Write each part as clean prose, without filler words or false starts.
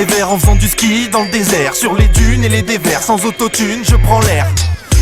mes vers en faisant du ski dans le désert, sur les dunes et les dévers, sans autotune, je prends l'air.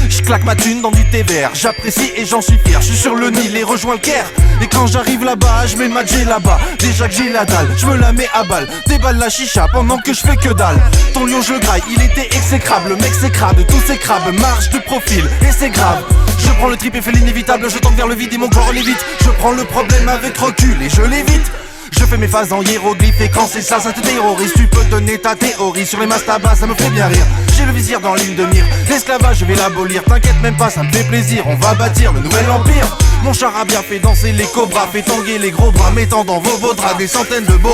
Je claque ma thune dans du thé vert, j'apprécie et j'en suis fier. Je suis sur le Nil et rejoins le Caire. Et quand j'arrive là-bas, je mets ma G là-bas. Déjà que j'ai la dalle, je me la mets à balle. Déballe la chicha pendant que je fais que dalle. Ton lion je le graille, il était exécrable. Le mec c'est crabe, tous ces crabes marchent de profil et c'est grave. Je prends le trip et fais l'inévitable, je tente vers le vide et mon corps l'évite. Je prends le problème avec recul et je l'évite. Je fais mes phases en hiéroglyphe et quand c'est ça, ça te terrorise. Tu peux donner ta théorie sur les mastabas, ça me fait bien rire. J'ai le vizir dans ligne de mire, l'esclavage je vais l'abolir. T'inquiète même pas, ça me fait plaisir, on va bâtir le nouvel empire. Mon char a bien fait danser les cobras, fait tanguer les gros bras, mettant dans vos draps des centaines de boas.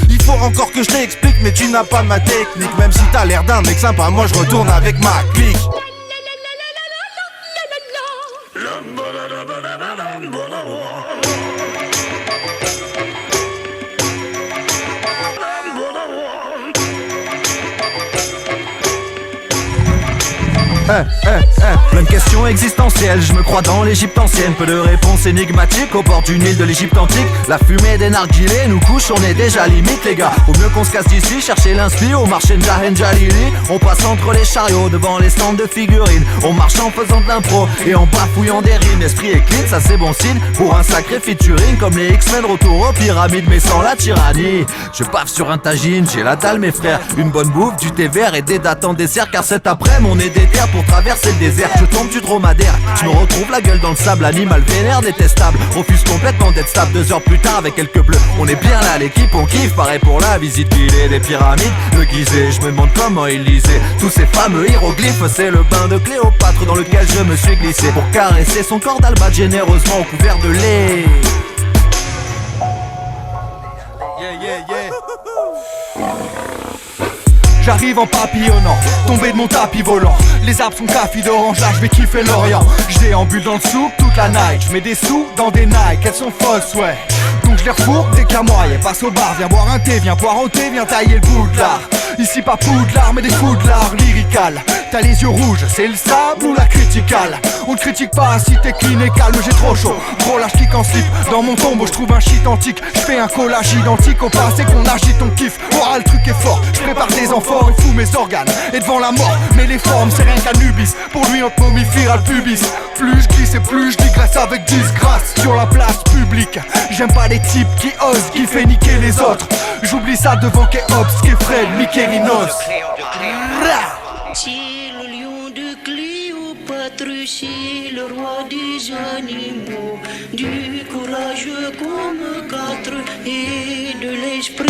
Il faut encore que je t'explique, mais tu n'as pas ma technique. Même si t'as l'air d'un mec sympa, moi je retourne avec ma clique. Plein de questions existentielles, je me crois dans l'Égypte ancienne. Peu de réponses énigmatiques au bord du Nil de l'Égypte antique. La fumée des narguilés nous couche, on est déjà limite les gars. Vaut mieux qu'on se casse d'ici, chercher l'inspi au marché de Jahen Jalili. On passe entre les chariots devant les stands de figurines. On marche en faisant de l'impro et en bafouillant des rimes. Esprit est clean, ça c'est bon signe pour un sacré featuring. Comme les X-Men retour aux pyramides mais sans la tyrannie. Je paffe sur un tagine, j'ai la dalle mes frères. Une bonne bouffe, du thé vert et des dates en dessert. Car cet après-midi on est déter pour traverser le désert. Je tombe du dromadaire, je me retrouve la gueule dans le sable. Animal vénère, détestable, refuse complètement d'être stable. 2 heures plus tard avec quelques bleus, on est bien là l'équipe, on kiffe. Pareil pour la visite guidée des pyramides de Gizeh. Je me demande comment ils lisaient tous ces fameux hiéroglyphes. C'est le bain de Cléopâtre dans lequel je me suis glissé pour caresser son corps d'albâtre généreusement couvert de lait. J'arrive en papillonnant, tombé de mon tapis volant. Les arbres sont cafés d'orange, là je vais kiffer l'Orient. Je déambule dans le souk toute la night, je mets des sous dans des Nike, elles sont fausses ouais. Donc je les refourgue dès qu'à moi, y'a passe au bar, viens boire un thé, viens poireauter, viens tailler le bout de l'art. Ici pas Poudlard mais des fous de l'art lyrical. T'as les yeux rouges, c'est le sable ou la criticale. On ne critique pas si t'es clean et calme, j'ai trop chaud. Gros lâche kick en slip, dans mon tombeau je trouve un shit antique. Je fais un collage identique au passé qu'on agite, on kiffe. Oh le truc est fort, je prépare des amphores et fous mes organes. Et devant la mort, mais les formes c'est rien qu'un nubis. Pour lui on te momifiera le pubis. Plus je glisse et plus je digresse avec disgrâce sur la place publique. J'aime pas les types qui osent, qui fait niquer les autres. J'oublie ça devant K-Ops, K-Fred, Mickey Rinos. C'est le lion de Cléopâtre, c'est le roi des animaux, du courage comme 4 et de l'esprit.